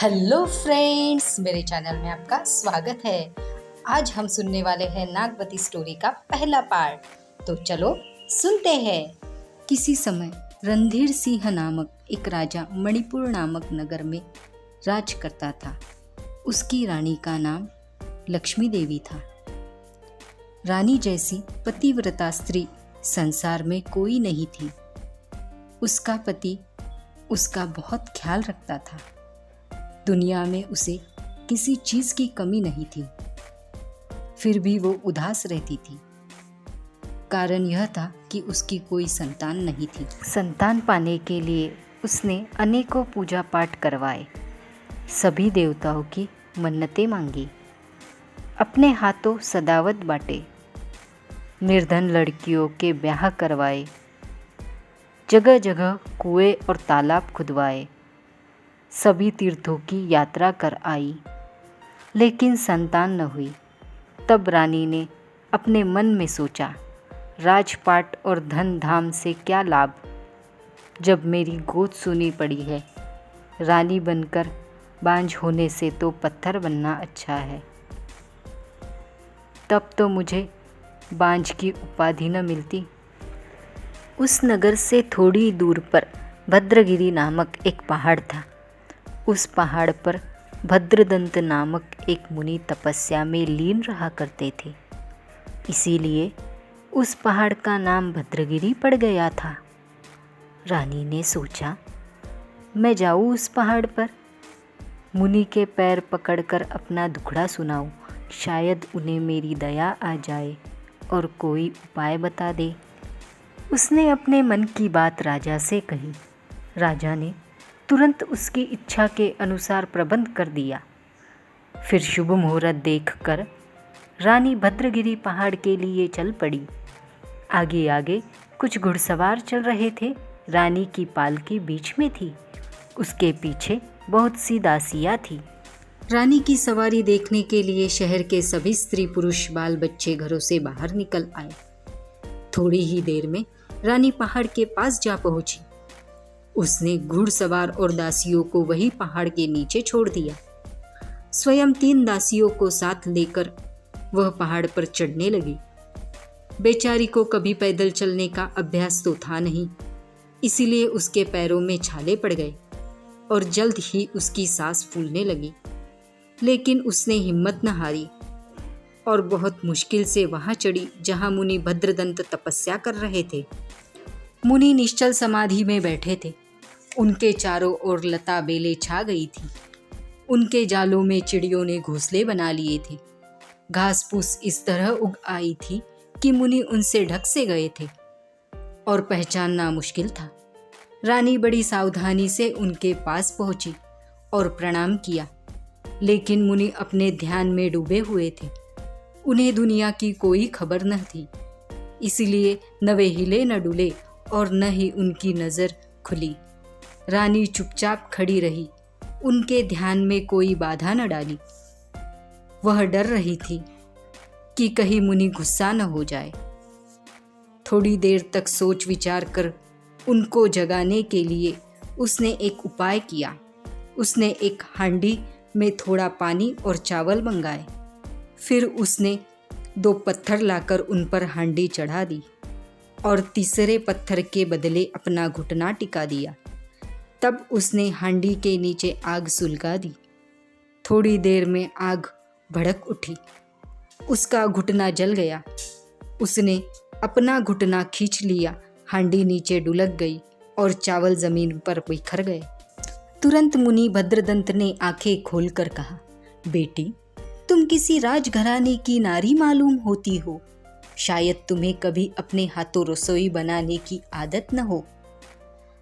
Hello friends, मेरे channel में आपका स्वागत है। आज हम सुनने वाले हैं नागवती स्टोरी का पहला पार्ट। तो चलो सुनते हैं। किसी समय रणधीर सिंह नामक एक राजा मणिपुर नामक नगर में राज करता था। उसकी रानी का नाम लक्ष्मी देवी था। रानी जैसी पतिव्रता स्त्री संसार में कोई नहीं थी। उसका पति उसका बहुत ख्याल रखता था। दुनिया में उसे किसी चीज़ की कमी नहीं थी। फिर भी वो उदास रहती थी। कारण यह था कि उसकी कोई संतान नहीं थी। संतान पाने के लिए उसने अनेकों पूजा पाठ करवाए, सभी देवताओं की मन्नतें मांगी, अपने हाथों सदावत बांटे, निर्धन लड़कियों के ब्याह करवाए, जगह जगह कुएं और तालाब खुदवाए, सभी तीर्थों की यात्रा कर आई, लेकिन संतान न हुई। तब रानी ने अपने मन में सोचा, राजपाट और धन धाम से क्या लाभ, जब मेरी गोद सूनी पड़ी है। रानी बनकर बांझ होने से तो पत्थर बनना अच्छा है। तब तो मुझे बांझ की उपाधि न मिलती। उस नगर से थोड़ी दूर पर भद्रगिरी नामक एक पहाड़ था। उस पहाड़ पर भद्रदंत नामक एक मुनि तपस्या में लीन रहा करते थे, इसीलिए उस पहाड़ का नाम भद्रगिरी पड़ गया था। रानी ने सोचा, मैं जाऊँ उस पहाड़ पर, मुनि के पैर पकड़कर अपना दुखड़ा सुनाऊं, शायद उन्हें मेरी दया आ जाए और कोई उपाय बता दे। उसने अपने मन की बात राजा से कही। राजा ने तुरंत उसकी इच्छा के अनुसार प्रबंध कर दिया। फिर शुभ मुहूर्त देखकर रानी भद्रगिरी पहाड़ के लिए चल पड़ी। आगे आगे कुछ घुड़सवार चल रहे थे। रानी की पालकी बीच में थी। उसके पीछे बहुत सी दासियाँ थी। रानी की सवारी देखने के लिए शहर के सभी स्त्री पुरुष बाल बच्चे घरों से बाहर निकल आए। थोड़ी ही देर में रानी पहाड़ के पास जा पहुंची। उसने घुड़सवार और दासियों को वही पहाड़ के नीचे छोड़ दिया। स्वयं 3 दासियों को साथ लेकर वह पहाड़ पर चढ़ने लगी। बेचारी को कभी पैदल चलने का अभ्यास तो था नहीं, इसीलिए उसके पैरों में छाले पड़ गए और जल्द ही उसकी सांस फूलने लगी। लेकिन उसने हिम्मत न हारी और बहुत मुश्किल से वहां चढ़ी जहां मुनि भद्रदंत तपस्या कर रहे थे। मुनि निश्चल समाधि में बैठे थे। उनके चारों ओर लता बेलें छा गई थी। उनके जालों में चिड़ियों ने घोंसले बना लिए थे। घास फूस इस तरह उग आई थी कि मुनि उनसे ढक से गए थे और पहचानना मुश्किल था। रानी बड़ी सावधानी से उनके पास पहुंची और प्रणाम किया, लेकिन मुनि अपने ध्यान में डूबे हुए थे। उन्हें दुनिया की कोई खबर न थी, इसलिए न वे हिले न डुले और न ही उनकी नज़र खुली। रानी चुपचाप खड़ी रही, उनके ध्यान में कोई बाधा न डाली। वह डर रही थी कि कहीं मुनि गुस्सा न हो जाए। थोड़ी देर तक सोच विचार कर उनको जगाने के लिए उसने एक उपाय किया। उसने एक हांडी में थोड़ा पानी और चावल मंगाए। फिर उसने 2 पत्थर लाकर उन पर हांडी चढ़ा दी और तीसरे पत्थर के बदले अपना घुटना टिका दिया। तब उसने हांडी के नीचे आग सुलगा दी। थोड़ी देर में आग भड़क उठी। उसका घुटना जल गया। उसने अपना घुटना खींच लिया। हांडी नीचे डुलक गई और चावल जमीन पर बिखर गए। तुरंत मुनि भद्रदंत ने आंखें खोलकर कहा, बेटी, तुम किसी राजघराने की नारी मालूम होती हो। शायद तुम्हें कभी अपने हाथों रसोई बनाने की आदत न हो,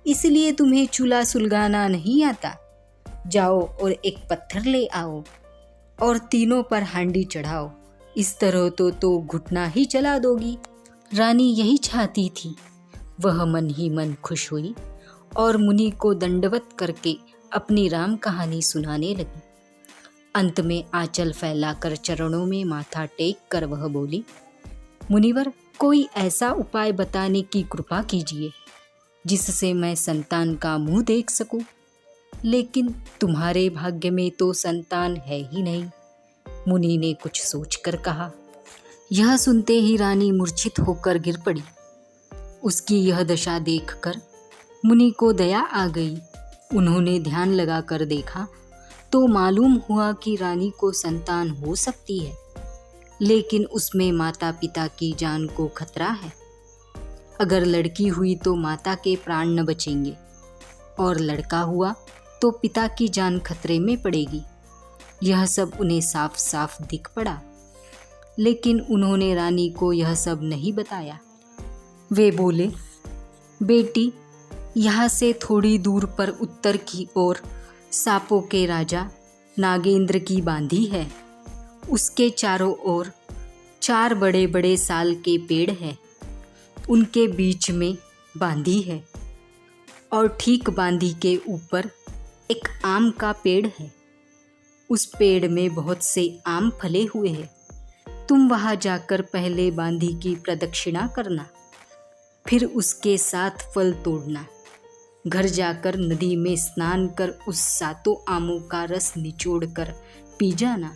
इसलिए तुम्हें चूल्हा सुलगाना नहीं आता। जाओ और एक पत्थर ले आओ और तीनों पर हांडी चढ़ाओ। इस तरह तो घुटना ही जला दोगी। रानी यही चाहती थी। वह मन ही मन खुश हुई और मुनि को दंडवत करके अपनी राम कहानी सुनाने लगी। अंत में आंचल फैलाकर चरणों में माथा टेक कर वह बोली, मुनिवर, कोई ऐसा उपाय बताने की कृपा कीजिए जिससे मैं संतान का मुंह देख सकूं। लेकिन तुम्हारे भाग्य में तो संतान है ही नहीं, मुनि ने कुछ सोचकर कहा। यह सुनते ही रानी मूर्छित होकर गिर पड़ी। उसकी यह दशा देखकर मुनि को दया आ गई। उन्होंने ध्यान लगाकर देखा तो मालूम हुआ कि रानी को संतान हो सकती है, लेकिन उसमें माता पिता की जान को खतरा है। अगर लड़की हुई तो माता के प्राण न बचेंगे, और लड़का हुआ तो पिता की जान खतरे में पड़ेगी। यह सब उन्हें साफ साफ दिख पड़ा, लेकिन उन्होंने रानी को यह सब नहीं बताया। वे बोले, बेटी, यहाँ से थोड़ी दूर पर उत्तर की ओर सांपों के राजा नागेंद्र की बांधी है। उसके चारों ओर 4 बड़े बड़े साल के पेड़ हैं। उनके बीच में बांधी है, और ठीक बांधी के ऊपर एक आम का पेड़ है। उस पेड़ में बहुत से आम फले हुए हैं। तुम वहाँ जाकर पहले बांधी की प्रदक्षिणा करना, फिर उसके 7 फल तोड़ना। घर जाकर नदी में स्नान कर उस 7 आमों का रस निचोड़कर पी जाना।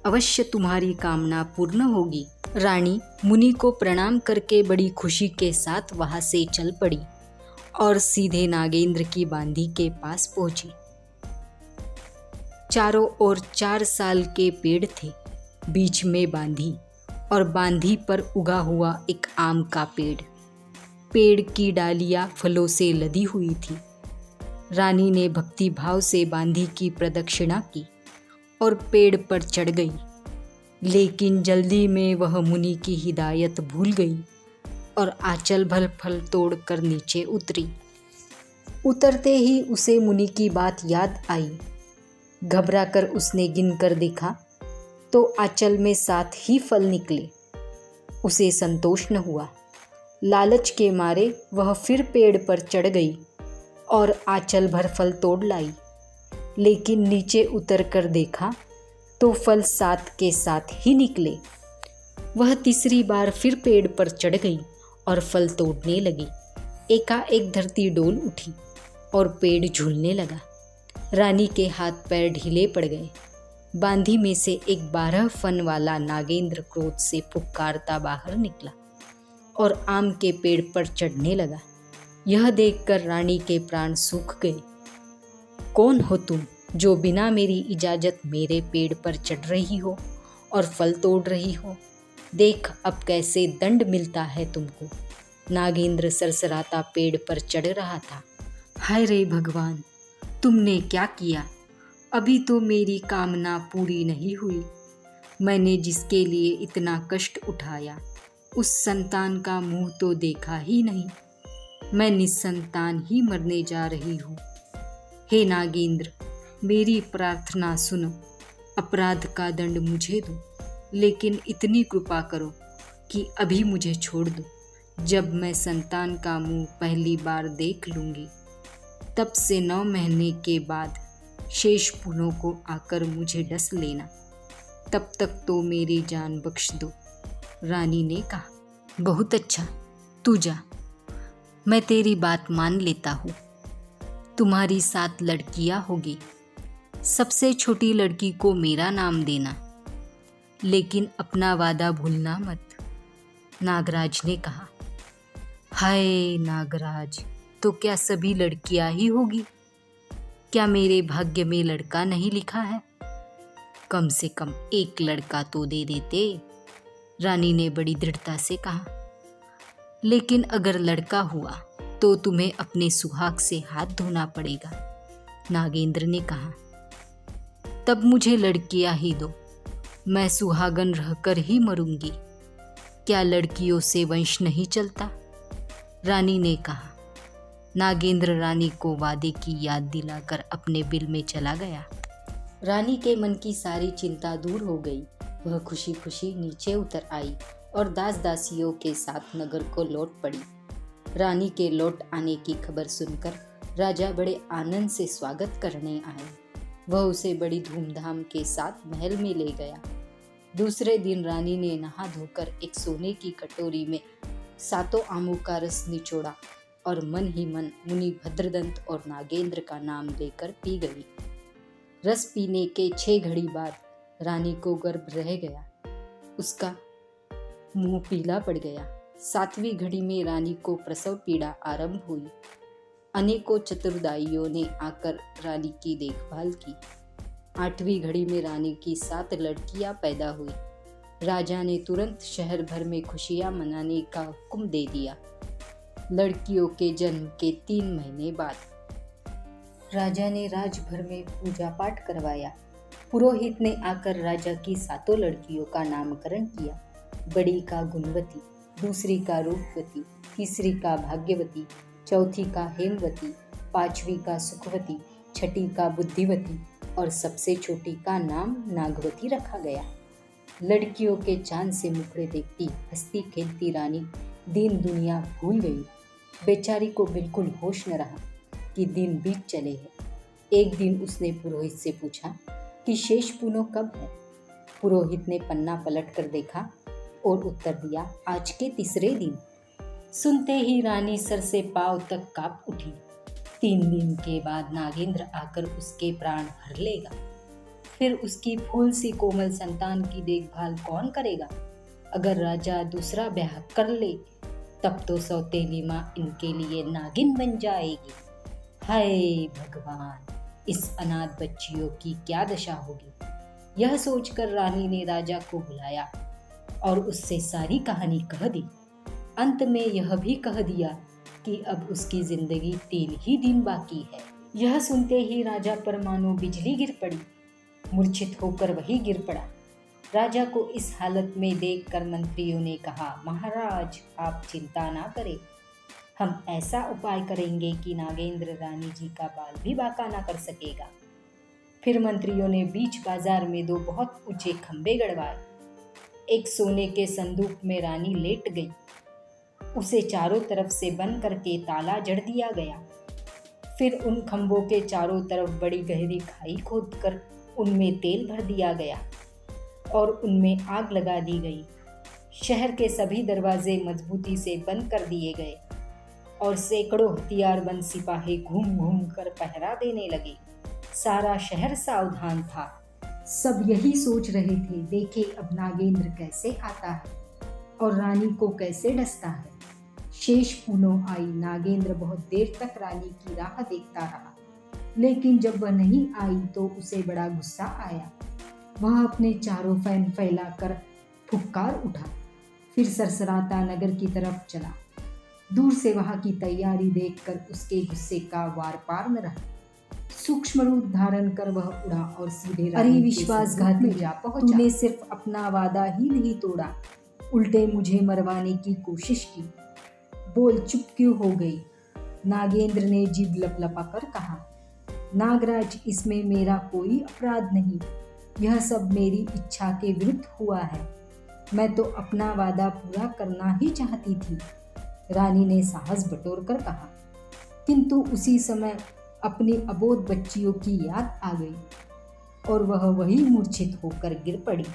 अवश्य तुम्हारी कामना पूर्ण होगी। रानी मुनि को प्रणाम करके बड़ी खुशी के साथ वहां से चल पड़ी और सीधे नागेंद्र की बांधी के पास पहुंची। चारों ओर 4 साल के पेड़ थे, बीच में बांधी, और बांधी पर उगा हुआ एक आम का पेड़। पेड़ की डालियां फलों से लदी हुई थी। रानी ने भक्ति भाव से बांधी की प्रदक्षिणा की और पेड़ पर चढ़ गई, लेकिन जल्दी में वह मुनि की हिदायत भूल गई और आंचल भर फल तोड़कर नीचे उतरी। उतरते ही उसे मुनि की बात याद आई। घबराकर उसने गिनकर देखा तो आंचल में 7 ही फल निकले। उसे संतोष न हुआ। लालच के मारे वह फिर पेड़ पर चढ़ गई और आंचल भर फल तोड़ लाई, लेकिन नीचे उतर कर देखा तो फल 7 के 7 ही निकले। वह तीसरी बार फिर पेड़ पर चढ़ गई और फल तोड़ने लगी। एकाएक धरती डोल उठी और पेड़ झूलने लगा। रानी के हाथ पैर ढीले पड़ गए। बांधी में से एक 12 फन वाला नागेंद्र क्रोध से फुफकारता बाहर निकला और आम के पेड़ पर चढ़ने लगा। यह देखकर रानी के प्राण सूख गए। कौन हो तुम जो बिना मेरी इजाजत मेरे पेड़ पर चढ़ रही हो और फल तोड़ रही हो? देख अब कैसे दंड मिलता है तुमको। नागेंद्र सरसराता पेड़ पर चढ़ रहा था। हाय रे भगवान, तुमने क्या किया? अभी तो मेरी कामना पूरी नहीं हुई। मैंने जिसके लिए इतना कष्ट उठाया उस संतान का मुंह तो देखा ही नहीं। मैं निस्संतान ही मरने जा रही हूँ। हे नागेंद्र, मेरी प्रार्थना सुनो। अपराध का दंड मुझे दो, लेकिन इतनी कृपा करो कि अभी मुझे छोड़ दो। जब मैं संतान का मुंह पहली बार देख लूँगी, तब से 9 महीने के बाद शेष पुनों को आकर मुझे डस लेना। तब तक तो मेरी जान बख्श दो। रानी ने कहा। बहुत अच्छा, तू जा, मैं तेरी बात मान लेता हूँ। तुम्हारी 7 लड़कियाँ होगी। सबसे छोटी लड़की को मेरा नाम देना, लेकिन अपना वादा भूलना मत। नागराज ने कहा। हाय नागराज, तो क्या सभी लड़कियाँ ही होगी? क्या मेरे भाग्य में लड़का नहीं लिखा है? कम से कम एक लड़का तो दे देते। रानी ने बड़ी दृढ़ता से कहा। लेकिन अगर लड़का हुआ तो तुम्हें अपने सुहाग से हाथ धोना पड़ेगा। नागेंद्र ने कहा। तब मुझे लड़कियां ही दो, मैं सुहागन रहकर ही मरूंगी। क्या लड़कियों से वंश नहीं चलता? रानी ने कहा। नागेंद्र रानी को वादे की याद दिलाकर अपने बिल में चला गया। रानी के मन की सारी चिंता दूर हो गई। वह खुशी खुशी नीचे उतर आई और दास दासियों के साथ नगर को लौट पड़ी। रानी के लौट आने की खबर सुनकर राजा बड़े आनंद से स्वागत करने आए। वह उसे बड़ी धूमधाम के साथ महल में ले गया। दूसरे दिन रानी ने नहा धोकर एक सोने की कटोरी में 7 आमों का रस निचोड़ा और मन ही मन मुनि भद्रदंत और नागेंद्र का नाम लेकर पी गई। रस पीने के 6 घड़ी बाद रानी को गर्भ रह गया। उसका मुंह पीला पड़ गया। 7वीं घड़ी में रानी को प्रसव पीड़ा आरंभ हुई। अनेकों चतुर्दाइयों ने आकर रानी की देखभाल की। 8वीं घड़ी में रानी की 7 लड़कियां पैदा हुई। राजा ने तुरंत शहर भर में खुशियां मनाने का हुक्म दे दिया। लड़कियों के जन्म के 3 महीने बाद राजा ने राजभर में पूजा पाठ करवाया। पुरोहित ने आकर राजा की 7 लड़कियों का नामकरण किया। बड़ी का गुणवती, दूसरी का रूपवती, तीसरी का भाग्यवती, चौथी का हेमवती, 5वीं का सुखवती, 6ठी का बुद्धिवती और सबसे छोटी का नाम नागवती रखा गया। लड़कियों के चांद से मुखड़े देखती हंसती खेलती रानी दीन दुनिया भूल गई। बेचारी को बिल्कुल होश न रहा कि दिन बीत चले हैं। एक दिन उसने पुरोहित से पूछा कि शेष पुनः कब है। पुरोहित ने पन्ना पलट कर देखा और उत्तर दिया, आज के 3रे दिन। सुनते ही रानी सर से पांव तक कांप उठी। 3 दिन के बाद नागेंद्र आकर उसके प्राण हर लेगा। फिर उसकी फूल सी कोमल संतान की देखभाल कौन करेगा? अगर राजा दूसरा ब्याह कर ले तब तो सौतेली माँ इनके लिए नागिन बन जाएगी। हाय भगवान, इस अनाथ बच्चियों की क्या दशा होगी। यह सोचकर रानी ने राजा को बुलाया और उससे सारी कहानी कह दी। अंत में यह भी कह दिया कि अब उसकी जिंदगी 3 ही दिन बाकी है। यह सुनते ही राजा पर मानो बिजली गिर पड़ी। मूर्छित होकर वही गिर पड़ा। राजा को इस हालत में देखकर मंत्रियों ने कहा, महाराज आप चिंता ना करें, हम ऐसा उपाय करेंगे कि नागेंद्र रानी जी का बाल भी बांका ना कर सकेगा। फिर मंत्रियों ने बीच बाजार में 2 बहुत ऊंचे खंबे गड़वाए। एक सोने के संदूक में रानी लेट गई। उसे चारों तरफ से बंद करके ताला जड़ दिया गया। फिर उन खंभों के चारों तरफ बड़ी गहरी खाई खोदकर उनमें तेल भर दिया गया और उनमें आग लगा दी गई। शहर के सभी दरवाजे मजबूती से बंद कर दिए गए और सैकड़ों हथियारबंद सिपाही घूम घूम कर पहरा देने लगे। सारा शहर सावधान था। सब यही सोच रहे थे, देखे अब नागेंद्र कैसे आता है और रानी को कैसे डसता है। शेष पुनः आई। नागेंद्र बहुत देर तक रानी की राह देखता रहा, लेकिन जब वह नहीं आई तो उसे बड़ा गुस्सा आया। वह अपने चारों फैन फैलाकर फुफकार उठा। फिर सरसराता नगर की तरफ चला। दूर से वहां की तैयारी देखकर उसके गुस्से का वार पार न रहा। सूक्ष्म रूप धारण कर वह उड़ा और सीधे रानी विश्वासघात में जा पहुंचा। तूने सिर्फ अपना वादा ही नहीं तोड़ा, उल्टे मुझे मरवाने की कोशिश की। बोल चुप क्यों हो गई? नागेंद्र ने जीभ लपलपा कर कहा, नागराज इसमें मेरा कोई अपराध नहीं। यह सब मेरी इच्छा के विरुद्ध हुआ है। मैं तो अपना वादा पूरा करना ही चाहती थी। रानी ने साहस बटोरकर कहा। किंतु उसी समय अपनी अबोध बच्चियों की याद आ गई और वह वही मूर्छित होकर गिर पड़ी।